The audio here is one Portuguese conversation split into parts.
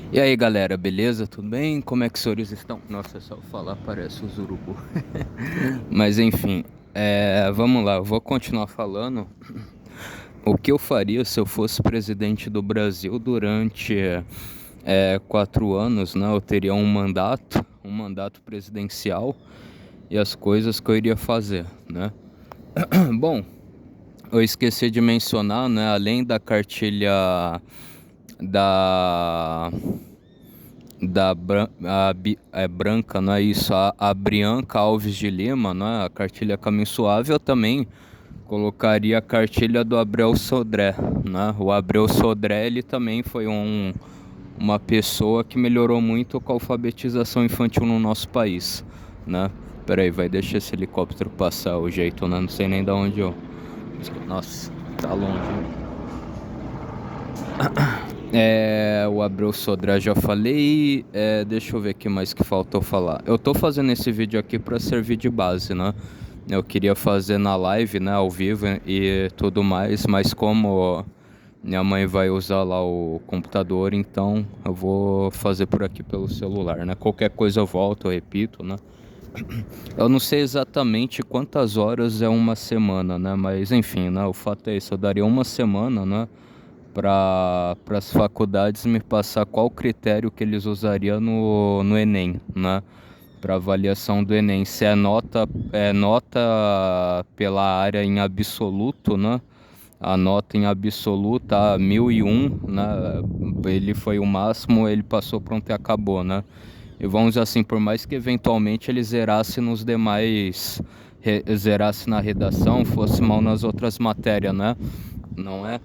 E aí galera, beleza? Tudo bem? Como é que os senhores estão? Nossa, é só falar, parece os urubu. Mas enfim, vamos lá, eu vou continuar falando. O que eu faria se eu fosse presidente do Brasil durante 4 anos, né? Eu teria um mandato presidencial e as coisas que eu iria fazer, né? Bom, eu esqueci de mencionar, né? Além da cartilha da branca, não é isso? A Bianca Alves de Lima, não é? A cartilha Caminho Suave, eu também colocaria a cartilha do Abreu Sodré, né? O Abreu Sodré, ele também foi uma pessoa que melhorou muito com a alfabetização infantil no nosso país, né? Peraí, vai deixar esse helicóptero passar o jeito, né? Não sei nem da onde eu... Nossa, tá longe. O Abreu Sodré já falei. Deixa eu ver o que mais que faltou falar. Eu tô fazendo esse vídeo aqui para servir de base, né? Eu queria fazer na live, né, ao vivo e tudo mais, mas como minha mãe vai usar lá o computador, então eu vou fazer por aqui pelo celular, né? Qualquer coisa eu volto, eu repito, né? Eu não sei exatamente quantas horas é uma semana, né? Mas enfim, né? O fato é isso, eu daria uma semana, né? Para as faculdades me passar qual critério que eles usariam no Enem, né? Para avaliação do Enem, se é nota pela área em absoluto, né? A nota em absoluta, 1001, né? Ele foi o máximo, ele passou, pronto e acabou, né? E vamos dizer assim, por mais que eventualmente ele zerasse nos demais, zerasse na redação, fosse mal nas outras matérias, né? Não é?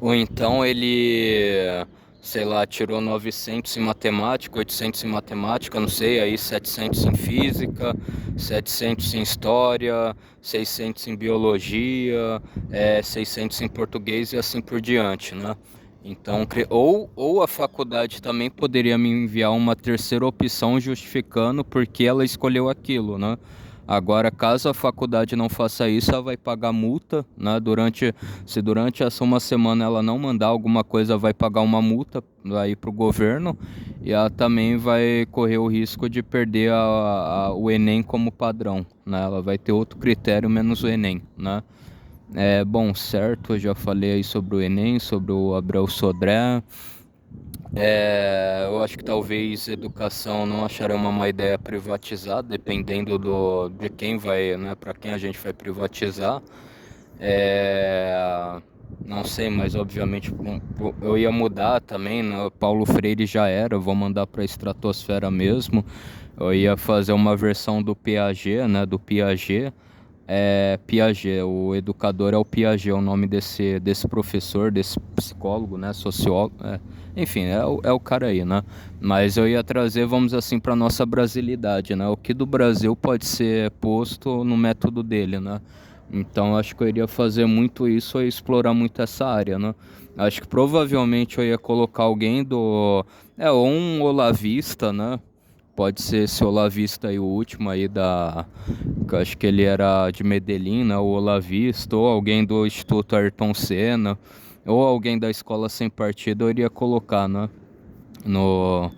Ou então ele, sei lá, tirou 900 em matemática, 800 em matemática, não sei, aí 700 em física, 700 em história, 600 em biologia, 600 em português e assim por diante, né? Então, ou a faculdade também poderia me enviar uma terceira opção justificando porque ela escolheu aquilo, né? Agora, caso a faculdade não faça isso, ela vai pagar multa, né? Se durante essa uma semana ela não mandar alguma coisa, vai pagar uma multa aí para o governo e ela também vai correr o risco de perder o Enem como padrão, né? Ela vai ter outro critério menos o Enem, né? Bom, certo, eu já falei aí sobre o Enem, sobre o Abreu Sodré. Eu acho que talvez educação não acharia uma má ideia privatizar, dependendo de quem vai, né, para quem a gente vai privatizar. É, não sei, mas obviamente eu ia mudar também, né? Paulo Freire já era, eu vou mandar para a estratosfera mesmo. Eu ia fazer uma versão do Piaget, né, do Piaget. Piaget, o educador é o Piaget, o nome desse professor, desse psicólogo, né, sociólogo, enfim, é o cara aí, né? Mas eu ia trazer, vamos dizer assim, para nossa brasilidade, né? O que do Brasil pode ser posto no método dele, né? Então acho que eu iria fazer muito isso, eu ia explorar muito essa área, né? Acho que provavelmente eu ia colocar alguém ou um olavista, né? Pode ser esse olavista aí, o último aí que eu acho que ele era de Medellín, né? O olavista, ou alguém do Instituto Ayrton Senna, ou alguém da Escola Sem Partido, eu iria colocar, né? No...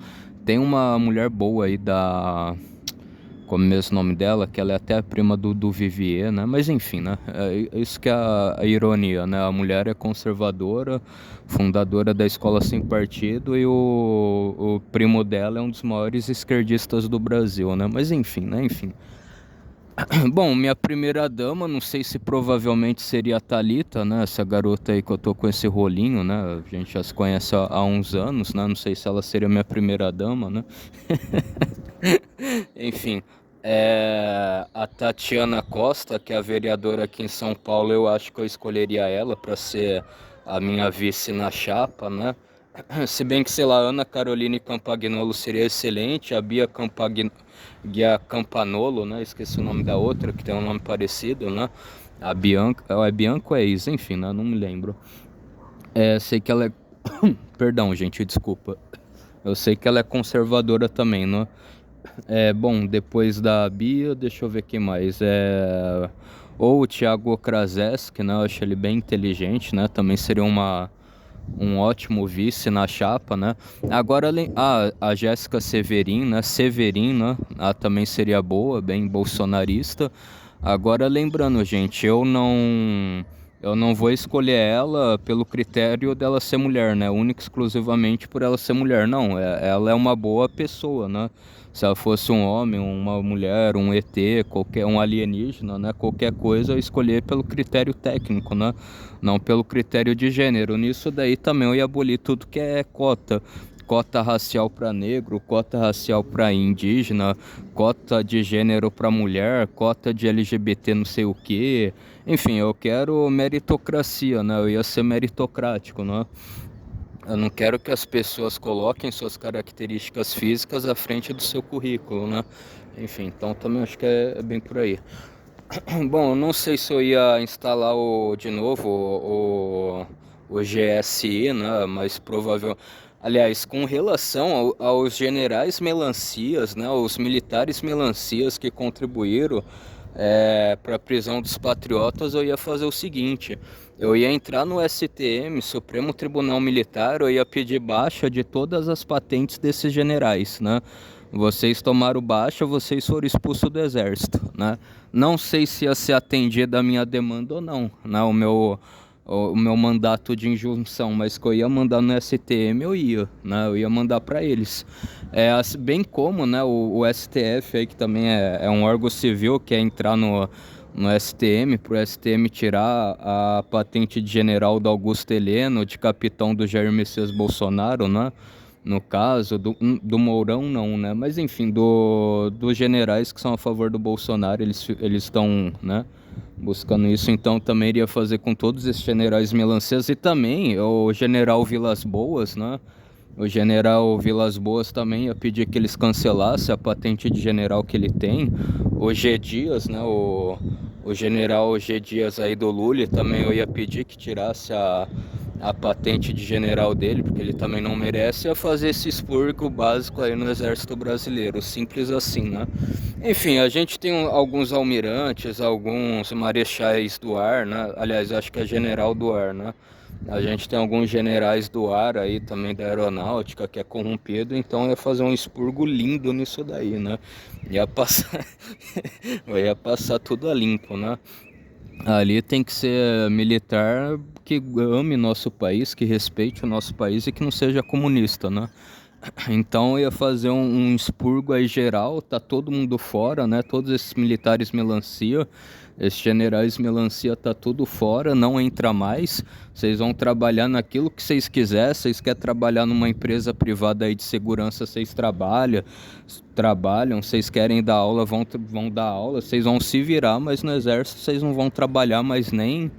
Tem uma mulher boa aí como é mesmo o nome dela, que ela é até a prima do Vivier, né? Mas enfim, né? É isso que é a ironia, né? A mulher é conservadora, fundadora da Escola Sem Partido, e o primo dela é um dos maiores esquerdistas do Brasil, né? Mas enfim, né? Enfim. Bom, minha primeira dama, não sei se provavelmente seria a Thalita, né? Essa garota aí que eu tô com esse rolinho, né? A gente já se conhece há uns anos, né? Não sei se ela seria minha primeira dama, né? Enfim, a Tatiana Costa, que é a vereadora aqui em São Paulo, eu acho que eu escolheria ela para ser a minha vice na chapa, né? Se bem que, sei lá, Ana Caroline Campagnolo seria excelente, a Bia Campanolo, né? Esqueci o nome da outra, que tem um nome parecido, né? A Bianca, é Bianca ou é isso? Enfim, né? Não me lembro. Sei que ela é... Perdão, gente, desculpa. Eu sei que ela é conservadora também, né? Bom, depois da Bia, deixa eu ver quem mais. Ou o Thiago Kraszewski, né? Eu acho ele bem inteligente, né? Também seria um ótimo vice na chapa, né? Agora, a Jéssica Severin, né? Severin, né? Ela também seria boa, bem bolsonarista. Agora, lembrando, gente, eu não vou escolher ela pelo critério dela ser mulher, né? Única e exclusivamente por ela ser mulher. Não, ela é uma boa pessoa, né? Se ela fosse um homem, uma mulher, um ET, qualquer um alienígena, né? Qualquer coisa eu escolher pelo critério técnico, né? Não pelo critério de gênero. Nisso daí também eu ia abolir tudo que é cota. Cota racial para negro, cota racial para indígena, cota de gênero para mulher, cota de LGBT não sei o que. Enfim, eu quero meritocracia, né? Eu ia ser meritocrático, né? Eu não quero que as pessoas coloquem suas características físicas à frente do seu currículo, né? Enfim, então também acho que é bem por aí. Bom, eu não sei se eu ia instalar de novo o GSI, né? Mas provável. Aliás, com relação aos generais melancias, né? Os militares melancias que contribuíram para a prisão dos patriotas, eu ia fazer o seguinte: eu ia entrar no STM, Supremo Tribunal Militar, eu ia pedir baixa de todas as patentes desses generais, né? Vocês tomaram baixa, vocês foram expulsos do exército, né? Não sei se ia ser atendida a minha demanda ou não, né? O meu mandato de injunção, mas que eu ia mandar no STM, eu ia, né? Eu ia mandar para eles. Bem como, né, o STF aí, que também é um órgão civil, que é entrar no STM, para o STM tirar a patente de general do Augusto Heleno, de capitão do Jair Messias Bolsonaro, né? No caso, do Mourão não, né? Mas enfim, dos generais que são a favor do Bolsonaro, eles estão, né, buscando isso. Então também iria fazer com todos esses generais melancias e também o general Vilas Boas, né? O general Vilas Boas também ia pedir que eles cancelassem a patente de general que ele tem. O G Dias, né? O general G Dias aí do Lula também eu ia pedir que tirasse a patente de general dele, porque ele também não merece, ia fazer esse expurgo básico aí no Exército Brasileiro, simples assim, né? Enfim, a gente tem alguns almirantes, alguns marechais do ar, né? Aliás, acho que é general do ar, né? A gente tem alguns generais do ar aí também da aeronáutica que é corrompido, então ia fazer um expurgo lindo nisso daí, né? Ia passar, ia passar tudo a limpo, né? Ali tem que ser militar que ame nosso país, que respeite o nosso país e que não seja comunista, né? Então eu ia fazer um expurgo aí geral, tá todo mundo fora, né? Todos esses militares melancia, esses generais melancia, tá tudo fora, não entra mais. Vocês vão trabalhar naquilo que vocês quiserem. Vocês querem trabalhar numa empresa privada aí de segurança, vocês trabalham. Vocês querem dar aula, vão dar aula. Vocês vão se virar, mas no exército vocês não vão trabalhar mas nem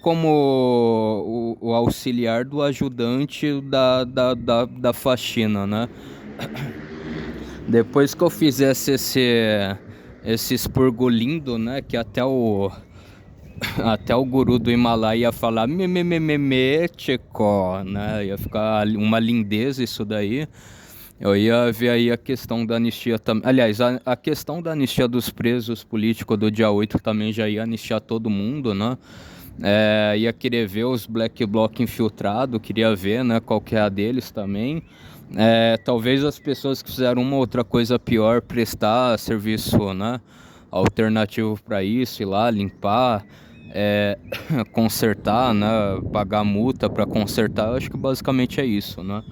como o auxiliar do ajudante da faxina, né? Depois que eu fizesse esse expurgo lindo, né? Que até o guru do Himalaia ia falar Chico, né? Ia ficar uma lindeza isso daí. Eu ia ver aí a questão da anistia também. Aliás, a questão da anistia dos presos políticos do dia 8 também já ia anistiar todo mundo, né? Ia querer ver os Black Bloc infiltrados, queria ver, né, qual que é a deles também. Talvez as pessoas que fizeram uma outra coisa pior, prestar serviço, né, alternativo para isso, ir lá limpar, consertar, né, pagar multa para consertar. Eu acho que basicamente é isso, né?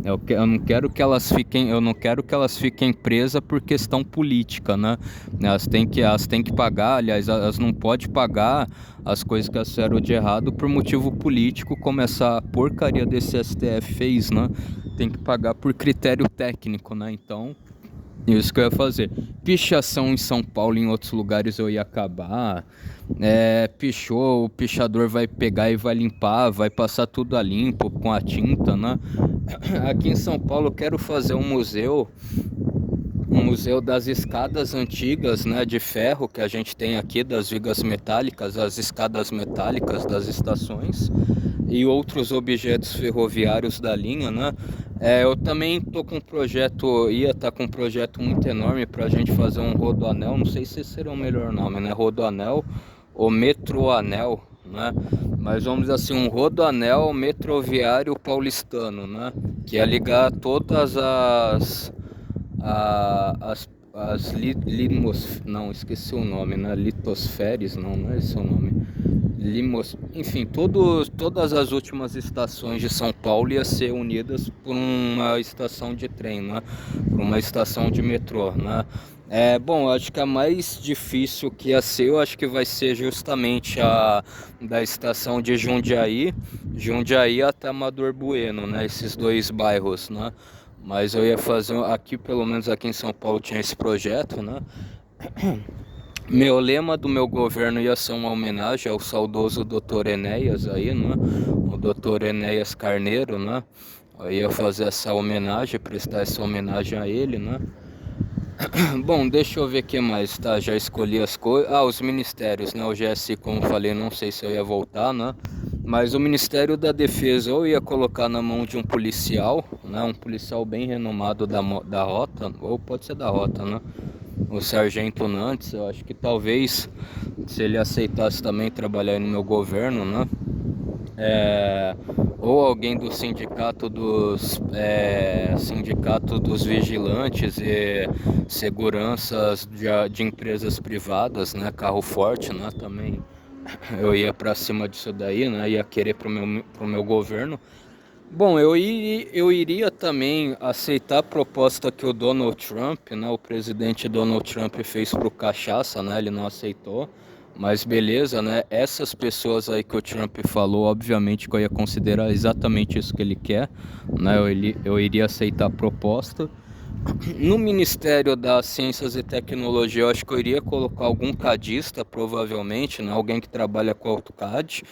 Eu não quero que elas fiquem presas por questão política, né? Elas têm que pagar, aliás, elas não podem pagar as coisas que elas fizeram de errado por motivo político, como essa porcaria desse STF fez, né? Tem que pagar por critério técnico, né? Então, isso que eu ia fazer. Pichação em São Paulo e em outros lugares eu ia acabar. Pichou, o pichador vai pegar e vai limpar, vai passar tudo a limpo com a tinta, né? Aqui em São Paulo eu quero fazer um museu das escadas antigas, né, de ferro que a gente tem aqui, das vigas metálicas, as escadas metálicas das estações e outros objetos ferroviários da linha, né? Eu também ia estar com um projeto muito enorme para a gente fazer um rodoanel, não sei se esse seria o melhor nome, né? Rodoanel ou metroanel, né? Mas vamos dizer assim, um rodoanel metroviário paulistano, né? Que ia ligar todas não, esqueci o nome, né? Litosferes, não é esse o nome. Enfim, todas as últimas estações de São Paulo iam ser unidas por uma estação de trem, né? Por uma estação de metrô, né? Bom, acho que a mais difícil que ia ser, eu acho que vai ser justamente a da estação de Jundiaí até Amador Bueno, né? Esses dois bairros, né? Mas eu ia fazer aqui, pelo menos aqui em São Paulo tinha esse projeto, né? Meu lema do meu governo ia ser uma homenagem ao saudoso Dr. Enéas aí, né? O Dr. Enéas Carneiro, né? Eu ia fazer essa homenagem, prestar essa homenagem a ele, né? Bom, deixa eu ver o que mais, tá? Já escolhi as coisas. Ah, os ministérios, né? O GSI, como eu falei, não sei se eu ia voltar, né? Mas o Ministério da Defesa eu ia colocar na mão de um policial, né? Um policial bem renomado da Rota, ou pode ser da Rota, né? O Sargento Nantes, eu acho que talvez, se ele aceitasse também trabalhar no meu governo, né? É, ou alguém do sindicato dos vigilantes e seguranças de empresas privadas, né? Carro forte, né? Também eu ia para cima disso daí, né? Ia querer pro meu governo. Bom, eu iria também aceitar a proposta que o Donald Trump, né, o presidente Donald Trump fez pro Cachaça, né, ele não aceitou, mas beleza, né, essas pessoas aí que o Trump falou, obviamente que eu ia considerar exatamente isso que ele quer, né, eu iria aceitar a proposta. No Ministério das Ciências e Tecnologia, eu acho que eu iria colocar algum cadista, provavelmente, né, alguém que trabalha com AutoCAD.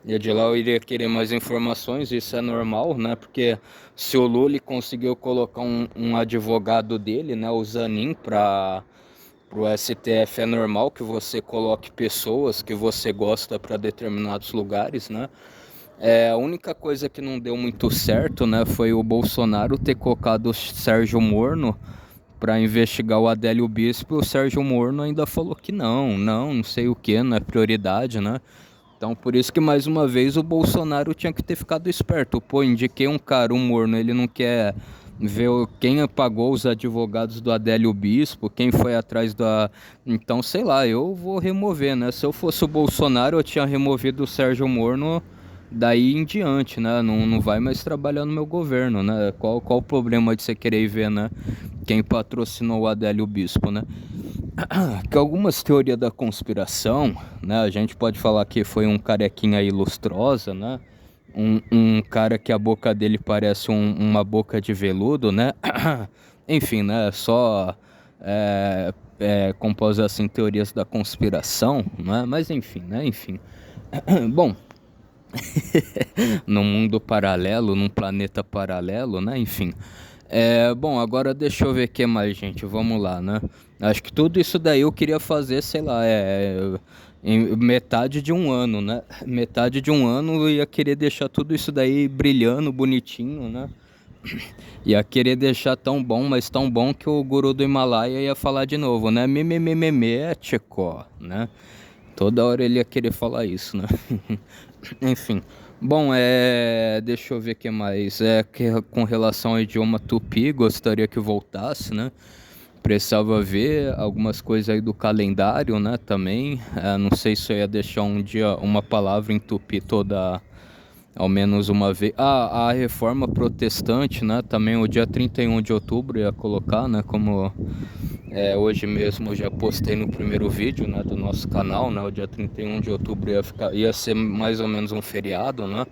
E de lá eu iria querer mais informações, isso é normal, né? Porque se o Lula conseguiu colocar um advogado dele, né, o Zanin, para o STF, é normal que você coloque pessoas que você gosta para determinados lugares, né? A única coisa que não deu muito certo, né, foi o Bolsonaro ter colocado o Sérgio Moro para investigar o Adélio Bispo. O Sérgio Moro ainda falou que não sei o que, não é prioridade, né? Então, por isso que mais uma vez o Bolsonaro tinha que ter ficado esperto. Pô, indiquei um cara, um morno, ele não quer ver quem pagou os advogados do Adélio Bispo, quem foi atrás da... Então, sei lá, eu vou remover, né? Se eu fosse o Bolsonaro, eu tinha removido o Sérgio Moro daí em diante, né? Não vai mais trabalhar no meu governo, né? Qual o problema de você querer ver, né? Quem patrocinou o Adélio Bispo, né? Que algumas teorias da conspiração, né? A gente pode falar que foi um carequinha aí lustrosa, né? Um cara que a boca dele parece uma boca de veludo, né? Enfim, né? Só compôs assim teorias da conspiração, né? Mas enfim, né? Enfim. Bom, num mundo paralelo, num planeta paralelo, né? Enfim. Bom, agora deixa eu ver o que mais, gente. Vamos lá, né? Acho que tudo isso daí eu queria fazer, sei lá, em metade de um ano, né? Metade de um ano eu ia querer deixar tudo isso daí brilhando, bonitinho, né? Ia querer deixar tão bom, mas tão bom que o guru do Himalaia ia falar de novo, né? Mememememético, né? Toda hora ele ia querer falar isso, né? Enfim. Bom, deixa eu ver o que mais. Com relação ao idioma tupi, gostaria que voltasse, né? Precisava ver algumas coisas aí do calendário, né? Também. Não sei se eu ia deixar um dia uma palavra em tupi toda, ao menos uma vez. A reforma protestante, né? Também o dia 31 de outubro ia colocar, né? Como hoje mesmo eu já postei no primeiro vídeo, né, do nosso canal, né? O dia 31 de outubro ia ser mais ou menos um feriado, né?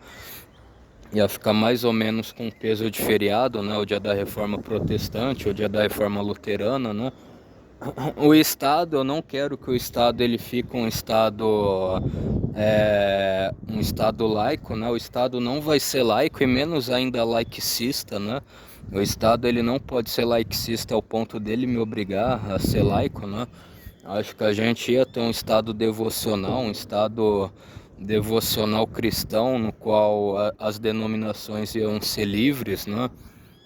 Ia ficar mais ou menos com peso de feriado, né? O dia da reforma protestante, o dia da reforma luterana, né? O Estado, eu não quero que o Estado ele fique um Estado laico, né? O Estado não vai ser laico e menos ainda laicista, né? O Estado ele não pode ser laicista ao ponto dele me obrigar a ser laico, né? Acho que a gente ia ter um Estado devocional, um Estado devocional cristão, no qual as denominações iam ser livres, né?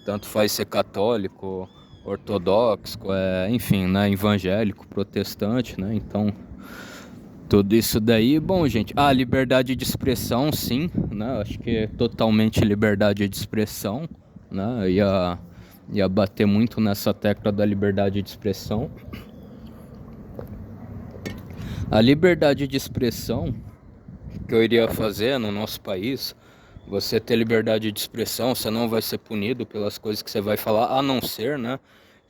Tanto faz ser católico, ortodoxo, enfim, né, evangélico, protestante, né? Então, Tudo isso daí, bom, gente, liberdade de expressão, sim, né? Acho que é totalmente liberdade de expressão, né? Ia bater muito nessa tecla da liberdade de expressão. A liberdade de expressão que eu iria fazer no nosso país, você ter liberdade de expressão, você não vai ser punido pelas coisas que você vai falar, a não ser, né,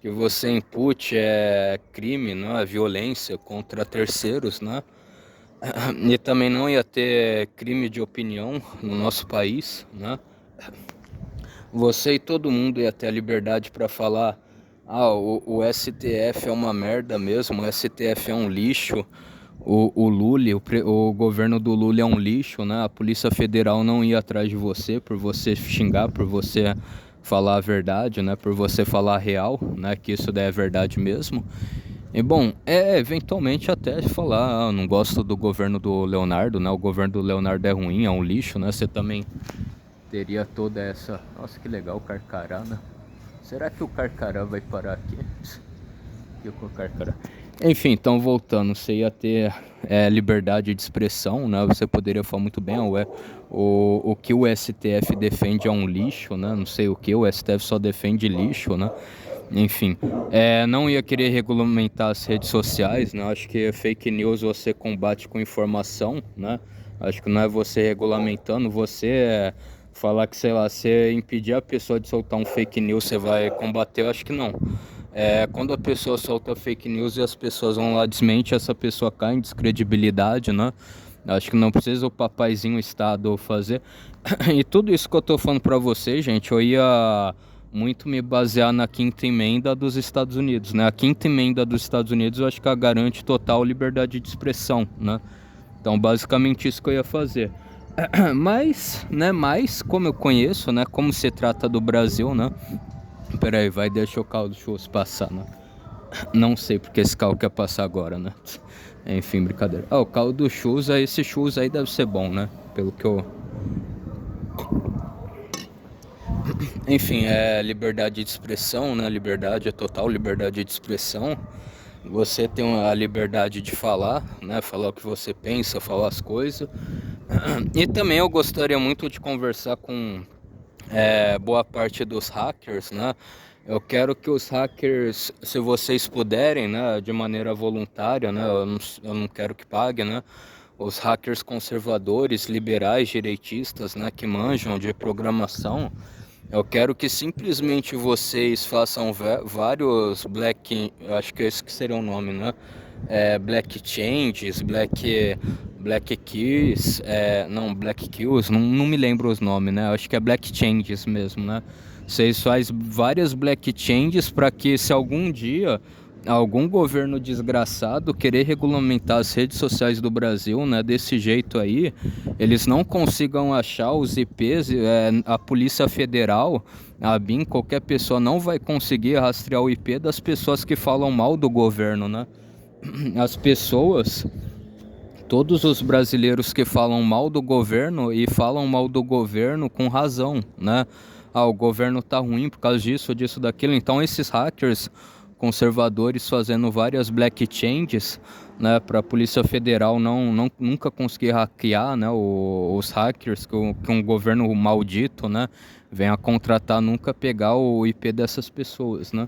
que você impute crime, né, violência contra terceiros, né? E também não ia ter crime de opinião no nosso país, né? Você e todo mundo ia ter a liberdade para falar: o STF é uma merda mesmo, o STF é um lixo, o Lula, o governo do Lula é um lixo, né? A Polícia Federal não ia atrás de você por você xingar, por você falar a verdade, né? Por você falar a real, né? Que isso daí é verdade mesmo. E bom, eventualmente até falar, não gosto do governo do Leonardo, né? O governo do Leonardo é ruim, é um lixo, né? Você também teria toda essa... Nossa, que legal o Carcará, né? Será que o Carcará vai parar aqui? E o Carcará? Enfim, então voltando, você ia ter liberdade de expressão, né? Você poderia falar muito bem, o que o STF defende é um lixo, né? Não sei o que, o STF só defende lixo, né? Enfim, não ia querer regulamentar as redes sociais, né? Acho que fake news você combate com informação, né? Acho que não é você regulamentando, você falar que, sei lá, você impedir a pessoa de soltar um fake news, você vai combater, eu acho que não. Quando a pessoa solta fake news e as pessoas vão lá desmente, essa pessoa cai em descredibilidade, né? Acho que não precisa o papaizinho Estado fazer. E tudo isso que eu tô falando pra você, gente, eu ia muito me basear na quinta emenda dos Estados Unidos, né? A quinta emenda dos Estados Unidos eu acho que ela garante total liberdade de expressão, né? Então basicamente isso que eu ia fazer. Mas, né, como eu conheço, né, como se trata do Brasil, né? Pera aí, vai, deixa o carro do churros passar, né? Não sei porque esse carro quer passar agora, né? Enfim, brincadeira. O carro do churros, esse churros aí deve ser bom, né? Pelo que eu... Enfim, liberdade de expressão, né? Liberdade, total liberdade de expressão. Você tem a liberdade de falar, né? Falar o que você pensa, falar as coisas. E também eu gostaria muito de conversar com boa parte dos hackers, né? Eu quero que os hackers, se vocês puderem, né, de maneira voluntária, né, eu não quero que pague, né? Os hackers conservadores, liberais, direitistas, né, que manjam de programação, eu quero que simplesmente vocês façam vários acho que esse que seria o nome, né? Black changes, black keys, não, black kills, não me lembro os nomes, né? Acho que é black changes mesmo, né? Vocês fazem várias black changes para que, se algum dia algum governo desgraçado querer regulamentar as redes sociais do Brasil, né, desse jeito aí, eles não consigam achar os IPs, a Polícia Federal, a BIM, qualquer pessoa não vai conseguir rastrear o IP das pessoas que falam mal do governo, né? As pessoas, todos os brasileiros que falam mal do governo e falam mal do governo com razão, né? O governo tá ruim por causa disso, daquilo. Então esses hackers conservadores fazendo várias black changes, né, para a Polícia Federal nunca conseguir hackear, né, os hackers que um governo maldito, né, venha contratar, nunca pegar o IP dessas pessoas, né?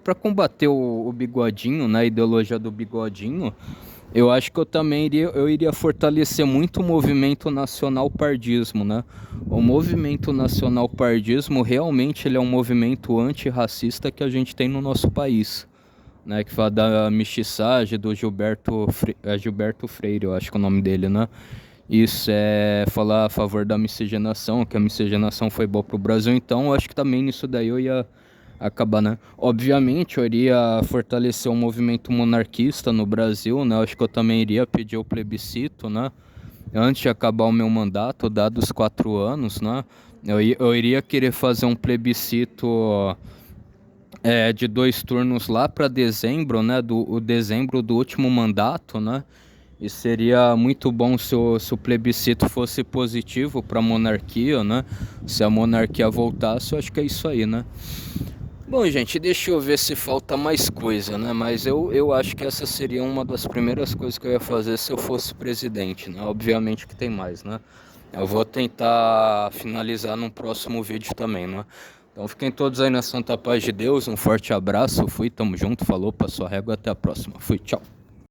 Para combater o bigodinho, né, a ideologia do bigodinho, eu acho que eu também iria fortalecer muito o movimento nacional pardismo, né? O movimento nacional pardismo realmente ele é um movimento antirracista que a gente tem no nosso país, né? Que fala da mestiçagem do Gilberto Freire, eu acho que é o nome dele, né? Isso é falar a favor da miscigenação, que a miscigenação foi boa pro Brasil, então eu acho que também nisso daí eu ia acabar, né? Obviamente eu iria fortalecer o movimento monarquista no Brasil, né? Eu acho que eu também iria pedir o plebiscito, né? Antes de acabar o meu mandato, dados os 4 anos, né? Eu iria querer fazer um plebiscito de 2 turnos lá para dezembro, né? O dezembro do último mandato, né? E seria muito bom se o plebiscito fosse positivo para a monarquia, né? Se a monarquia voltasse, eu acho que é isso aí, né? Bom, gente, deixa eu ver se falta mais coisa, né? Mas eu acho que essa seria uma das primeiras coisas que eu ia fazer se eu fosse presidente, né? Obviamente que tem mais, né? Eu vou tentar finalizar num próximo vídeo também, né? Então fiquem todos aí na santa paz de Deus, um forte abraço, fui, tamo junto, falou, passou a régua, até a próxima, fui, tchau.